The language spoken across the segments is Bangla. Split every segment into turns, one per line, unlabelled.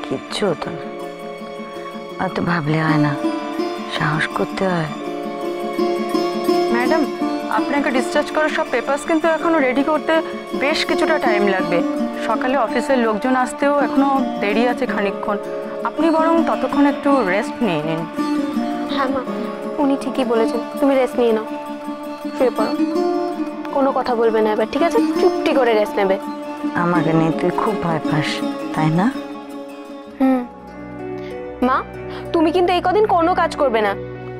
কিচ্ছু হতো না। অত ভাবলে হয় না, সাহস করতে হয়।
ম্যাডাম, আপনাকে ডিসচার্জ করার সব পেপারস কিন্তু এখনো রেডি করতে বেশ কিছুটা টাইম লাগবে। সকালে অফিসের লোকজন আসতেও এখনো দেরি আছে খানিকক্ষণ। আপনি বরং ততক্ষণ একটু রেস্ট নিয়ে নিন।
হ্যাঁ মা, উনি ঠিকই বলেছেন, তুমি রেস্ট নিয়ে নাও, শুয়ে পড়ো। কোনো কথা বলবে না এবার, ঠিক আছে? চুপটি করে রেস্ট নেবে।
আমাকে নিয়ে তুই খুব ভয় পাস, তাই না?
মা, তুমি কিন্তু এই কদিন কোনো কাজ করবে না।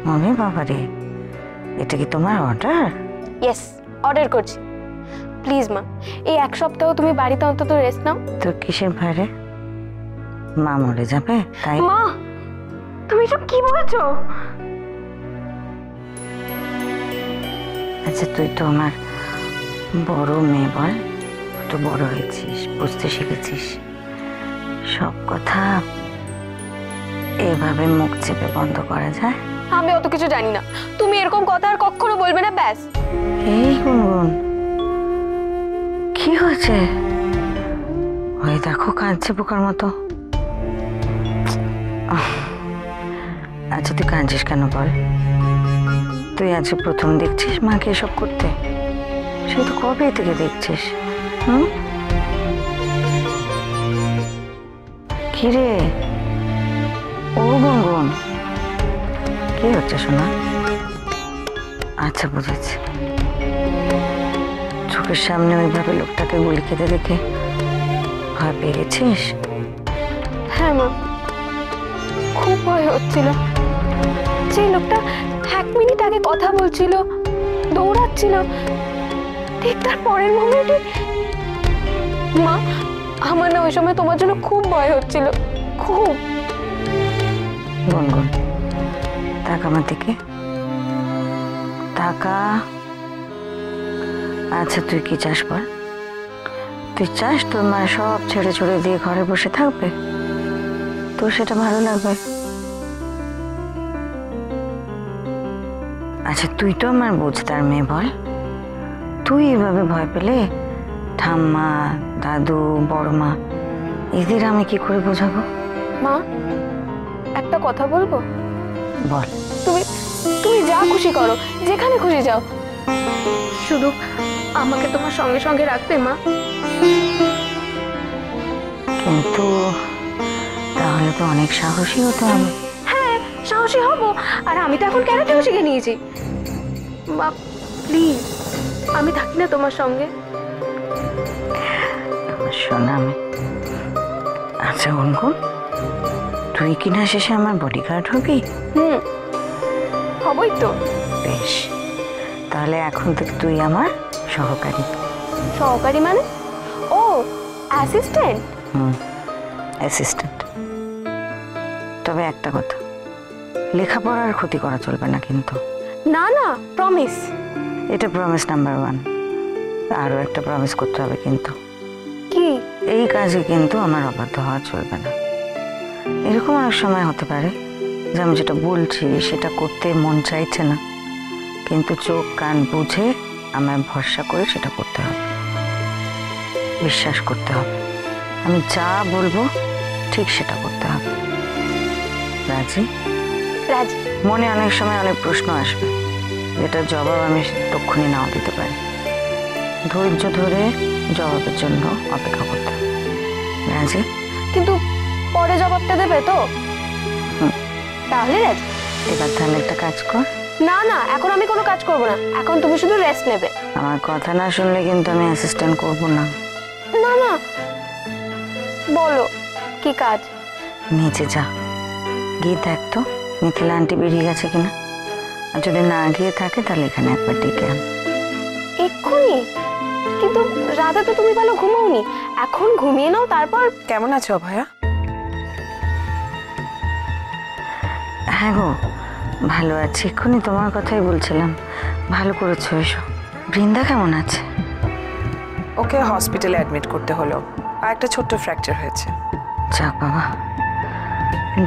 মনে বাবারে, এটা কি তোমার অর্ডার?
ইয়েস, অর্ডার করছি। প্লিজ মা, এই এক সপ্তাহ তুমি বাড়িতে অন্তত রেস্ট নাও।
তোর কিসের ভয় রে? মা মরে যাবে তাই?
মা, তুমি সব কি বলছো?
আচ্ছা, তুই তো আমার বড় মেয়ে, বল, তো বড় হয়েছিস, বুঝতে শিখেছিস। সব কথা এভাবে মুখ চেপে বন্ধ করা যায়?
আমি অত কিছু জানি না, তুমি এরকম কথা আর কখনো বলবে না, ব্যাস।
এই গুনগুন, কি হয়েছে? ওই দেখো, কাঁদছে পোকার মতো। আচ্ছা, তুই কাঁদছিস কেন বল? তুই আজ প্রথম দেখছিস মাকে এসব করতে? সে তো কবে থেকে দেখছিস। কিরে ও গুনগুন, কি হচ্ছে শোনা? আচ্ছা, বুঝেছি। চোখের সামনে ওইভাবে লোকটাকে গুলি খেতে দেখে ভয় পেয়ে গেছিস?
হ্যাঁ মা, খুব ভয় হচ্ছিল। যে লোকটা 1 মিনিট আগে কথা বলছিল, দৌড়াচ্ছিল, ঠিক তার পরের মোমেন্টে। মা, আমার না ওই সময় তোমার জন্য খুব ভয় হচ্ছিল, খুব।
গুনগুন, তাকা আমার দিকে, তাকা। আচ্ছা, তুই কি চাস বল? তুই চাস তোর মা সব ছেড়ে ছড়ে দিয়ে ঘরে বসে থাকবে? তোর সেটা ভালো লাগবে? আচ্ছা, তুই তো আমার বুঝতার মেয়ে, বল, তুই এভাবে ভয় পেলে ঠাম্মা, দাদু, বড় মা, এদের আমি কি করে বোঝাবো?
মা, একটা কথা বলবো?
বল।
তুমি তুমি যা খুশি করো, যেখানে খুশি যাও, শুধু আমাকে তোমার সঙ্গে সঙ্গে রাখবে মা।
কিন্তু তাহলে তো অনেক সাহসী হতে হবে।
হ্যাঁ, সাহসী হব। আর আমি তো এখন ক্যারাটেও শিখে নিয়েছি। মা প্লিজ, আমি থাকি না তোমার সঙ্গে?
শোনা আমি। আচ্ছা গুনগুন, তুই কিনা শেষে আমার বডিগার্ড হবি?
হবই তো।
বেশ, তাহলে এখন থেকে তুই আমার সহকারী।
সহকারী মানে? ও, অ্যাসিস্ট্যান্ট।
অ্যাসিস্ট্যান্ট। তবে একটা কথা, লেখাপড়ার ক্ষতি করা চলবে না কিন্তু।
না না, প্রমিস।
এটা প্রমিস নাম্বার 1। আরও একটা প্রমিস করতে হবে কিন্তু।
কি?
এই কাজে কিন্তু আমার অবাধ্য হওয়া চলবে না। এরকম অনেক সময় হতে পারে যে আমি যেটা বলছি সেটা করতে মন চাইছে না, কিন্তু চোখ কান বুঝে আমায় ভরসা করে সেটা করতে হবে, বিশ্বাস করতে হবে। আমি যা বলবো ঠিক সেটা করতে হবে। রাজি?
রাজি।
মনে অনেক সময় অনেক প্রশ্ন আসবে, যেটার জবাব আমি তক্ষুনি নাও দিতে পারি। ধৈর্য ধরে জবাবের জন্য অপেক্ষা করতে হবে। রাজি?
কিন্তু পরে জবাবটা দেবে তো? তাহলে রাজি।
এবার তাহলে একটা কাজ কর।
না না, এখন আমি কোনো কাজ করব না, এখন তুমি শুধু রেস্ট নেবে।
আমার কথা না শুনলে কিন্তু আমি অ্যাসিস্ট্যান্ট করব না।
না না, বলো কি কাজ?
নিচে যা, গিয়ে দেখ তো মিথিলা আন্টি বেরিয়ে গেছে কিনা। আর যদি না গিয়ে থাকে তাহলে এখানে একবার ডেকে আন।
এক্ষুনি? কিন্তু রাতে তো তুমি ভালো ঘুমাওনি, এখন ঘুমিয়ে নাও তারপর।
কেমন আছো অভয়া?
হ্যাঁ গো, ভালো আছি। এক্ষুনি তোমার কথাই বলছিলাম। ভালো করেছো এসো। বৃন্দা কেমন আছে?
ওকে হসপিটালে অ্যাডমিট করতে হলো, আর একটা ছোট্ট ফ্র্যাকচার হয়েছে।
যাক বাবা,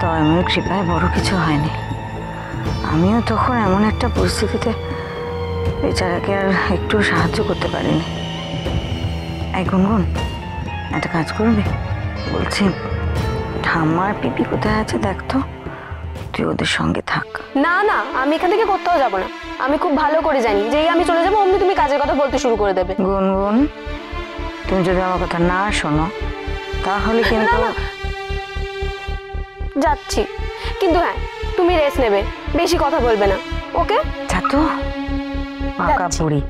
দয়াময়ের কৃপায় বড় কিছু হয়নি। আমিও তখন এমন একটা পরিস্থিতিতে বেচারাকে আর একটু সাহায্য করতে পারিনি। এই গুনগুন, একটা কাজ করবি? বলছি ঠাম্মার পিপি কোথায় আছে দেখ তো, তুই ওদের সঙ্গে থাক।
না না, আমি এখান থেকে কোথাও যাব না। আমি খুব ভালো করে জানি যেই আমি চলে যাবো অমনি তুমি কাজের কথা বলতে শুরু করে দেবে।
গুনগুন, তুমি যদি আমার কথা না শোনো তাহলে কিন্তু
যাচ্ছি, কিন্তু হ্যাঁ তুমি রেস্ট নেবে, বেশি কথা বলবে না, ওকে?
যা তো আঁকা পুরি।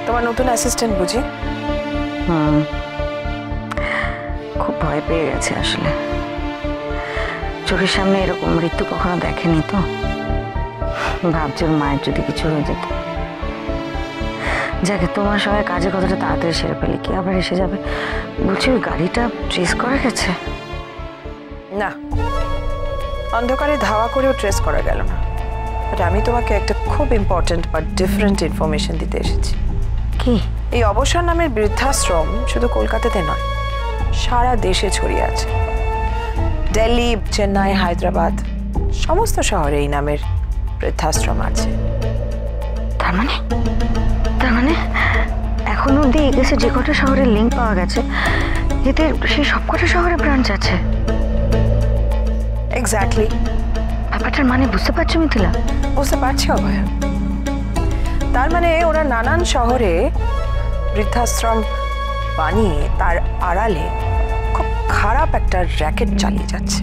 তোমার নতুন অ্যাসিস্ট্যান্ট বুঝি?
খুব ভয় পেয়ে গেছে আসলে, চোখের সামনে এরকম মৃত্যু কখনো দেখেনি তো, ভাবছি ওর মায়ের যদি কিছু হয়ে যেত। যাকে তোমার সঙ্গে কাজের কথাটা তাড়াতাড়ি সেরে ফেলি, কি আবার এসে যাবে। বলছি ওই গাড়িটা ট্রেস করা গেছে?
না, অন্ধকারে ধাওয়া করেও ট্রেস করা গেল না। বাট আমি তোমাকে একটা খুব ইম্পর্ট্যান্ট বাট ডিফারেন্ট ইনফরমেশন দিতে এসেছি।
কি?
এই অবসর নামের বৃদ্ধাশ্রম শুধু কলকাতাতে নয়, সারা দেশে ছড়িয়ে আছে। দিল্লি, চেন্নাই, হায়দ্রাবাদ, সমস্ত শহরে এই নামের বৃদ্ধাশ্রম আছে।
তার মানে এখন অব্দি এই কেসে যে কটা শহরের লিঙ্ক পাওয়া গেছে, এতে সেই সব কটা শহরে ব্রাঞ্চ আছে।
এক্স্যাক্টলি।
ব্যাপারটার মানে বুঝতে পারছো মিথিলা?
বুঝতে পারছি অভয়া। তার মানে ওরা নানান শহরে বৃদ্ধাশ্রম বানিয়ে তার আড়ালে খুব খারাপ একটা র্যাকেট চালিয়ে যাচ্ছে।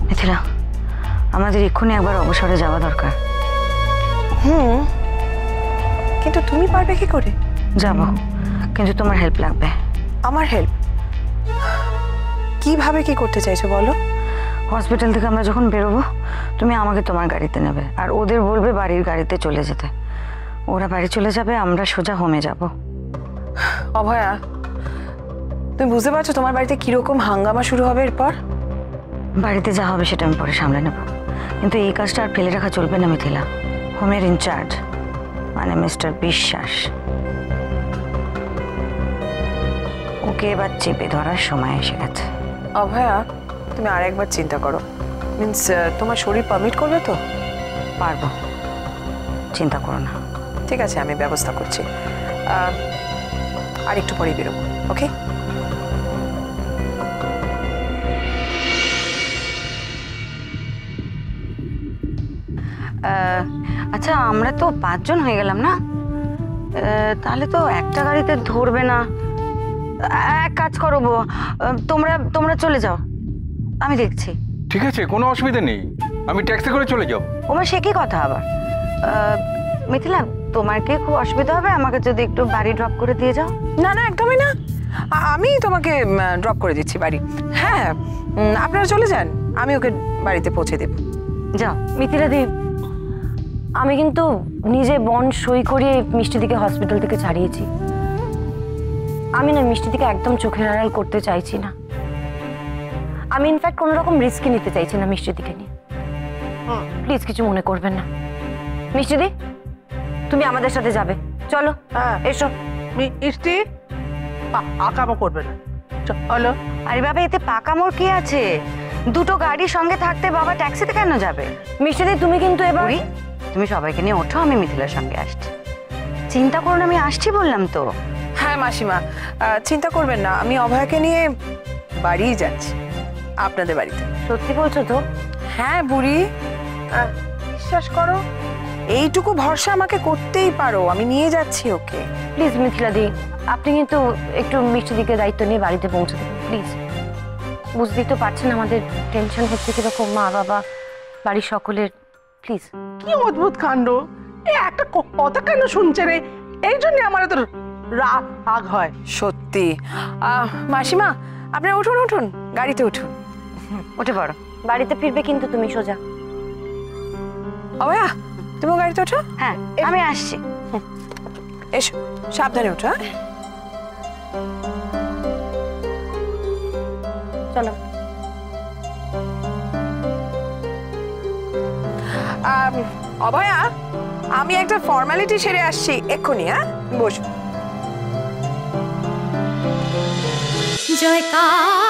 মিথিলা, আমাদের এক্ষুনি একবার অবসরে যাওয়া দরকার।
কিন্তু তুমি পারবে কি করে?
যাব, কিন্তু তোমার হেল্প লাগবে।
আমার হেল্প? কিভাবে কি করতে চাইছো বলো?
হসপিটাল থেকে আমরা যখন বেরোবো তুমি আমাকে তোমার গাড়িতে নেবে, আর ওদের বলবে বাড়ির গাড়িতে চলে যেতে। ওরা বাড়ি চলে যাবে, আমরা সোজা হোমে যাব।
অভয়া, তুমি বুঝতে পারছো তোমার বাড়িতে কিরকম হাঙ্গামা শুরু হবে এরপর?
বাড়িতে যা হবে সেটা আমি পরে সামলে নেব, কিন্তু এই কাজটা আর ফেলে রাখা চলবে না মিথিলা। হোমের ইনচার্জ মানে মিস্টার বিশ্বাস, ওকে এবার চেপে ধরার সময় এসে গেছে।
অভয়া, তুমি আর একবার চিন্তা করো। মিন্স তোমার শরীর পারমিট করবে তো?
পারবো, চিন্তা করো না।
ঠিক আছে, আমি ব্যবস্থা করছি। আর একটু পরেই বেরোবো, ওকে?
আচ্ছা, আমরা তো 5 জন হয়ে গেলাম না? তাহলে তো একটা গাড়িতে ধরবে না। এক কাজ করবো, তোমরা চলে যাও, আমি দেখছি।
ঠিক আছে, কোনো অসুবিধা নেই, আমি ট্যাক্সি করে চলে যাব।
ওমা, সে কি কথা আবার? মিথিলা, তোমার কি খুব অসুবিধা হবে আমাকে যদি একটু বাড়ি ড্রপ করে দিয়ে যাও?
না না, একদমই না, আমি তোমাকে ড্রপ করে দিচ্ছি বাড়ি। হ্যাঁ, আপনারা চলে যান, আমি ওকে বাড়িতে পৌঁছে দেব।
যাও।
মিথিলা দি, আমি কিন্তু নিজে বন্ড সই করিয়ে মিষ্টিদিকে হসপিটাল থেকে ছাড়িয়েছি। আমি না মিষ্টিদিকে একদম চোখের আড়াল করতে চাইছি না। আমি ইনফ্যাক্ট কোনো রকম রিস্কই নিতে চাইছি না মিষ্টিদিকে নিয়ে। প্লিজ কিছু মনে করবেন না। মিষ্টিদি, তুমি আমাদের সাথে যাবে, চলো।
হ্যাঁ,
এসো।
মিষ্টি আঁকামো করবে না, চলো।
আরে বাবা, এতে পাকামোর কি আছে? দুটো গাড়ি সঙ্গে থাকতে বাবা ট্যাক্সিতে কেন যাবে?
মিষ্টিদি, তুমি কিন্তু এবার
তুমি সবাইকে নিয়ে ওঠো, আমি মিথিলার সঙ্গে আসছি। চিন্তা করো না, আমি আসছি বললাম তো।
হ্যাঁ মাসিমা, চিন্তা করবেন না, আমি অভয়াকে নিয়ে বাড়িই যাচ্ছি, আপনাদের বাড়িতে।
সত্যি বলছো তো?
হ্যাঁ বুড়ি, বিশ্বাস করো, এইটুকু ভরসা আমাকে করতেই পারো, আমি নিয়ে যাচ্ছি ওকে।
প্লিজ মিথিলা দি, আপনি কিন্তু একটু মিষ্টিদিকে দায়িত্ব নিয়ে বাড়িতে পৌঁছে দেবেন প্লিজ। বুঝতেই তো পারছেন আমাদের টেনশন হচ্ছে কিরকম, মা বাবা বাড়ির সকলের। প্লিজ।
কি অদ্ভুত কাণ্ড, এই একটা কথা কেন শুনছে রে, এই জন্য আমার তো রাগ হয়।
সত্যি। মাসিমা, আপনারা উঠুন উঠুন, গাড়িতে উঠুন।
উঠে পড়ো।
বাড়িতে ফিরবে কিন্তু তুমি সোজা।
অভয়া, তুমি গাড়িতে ওঠো।
হ্যাঁ, আমি আসছি।
এসো, সাবধানে ওঠো।
চলো।
অভয়া, আমি একটা ফর্মালিটি সেরে আসছি এক্ষুনি। হ্যাঁ, বসো।
জয়কার।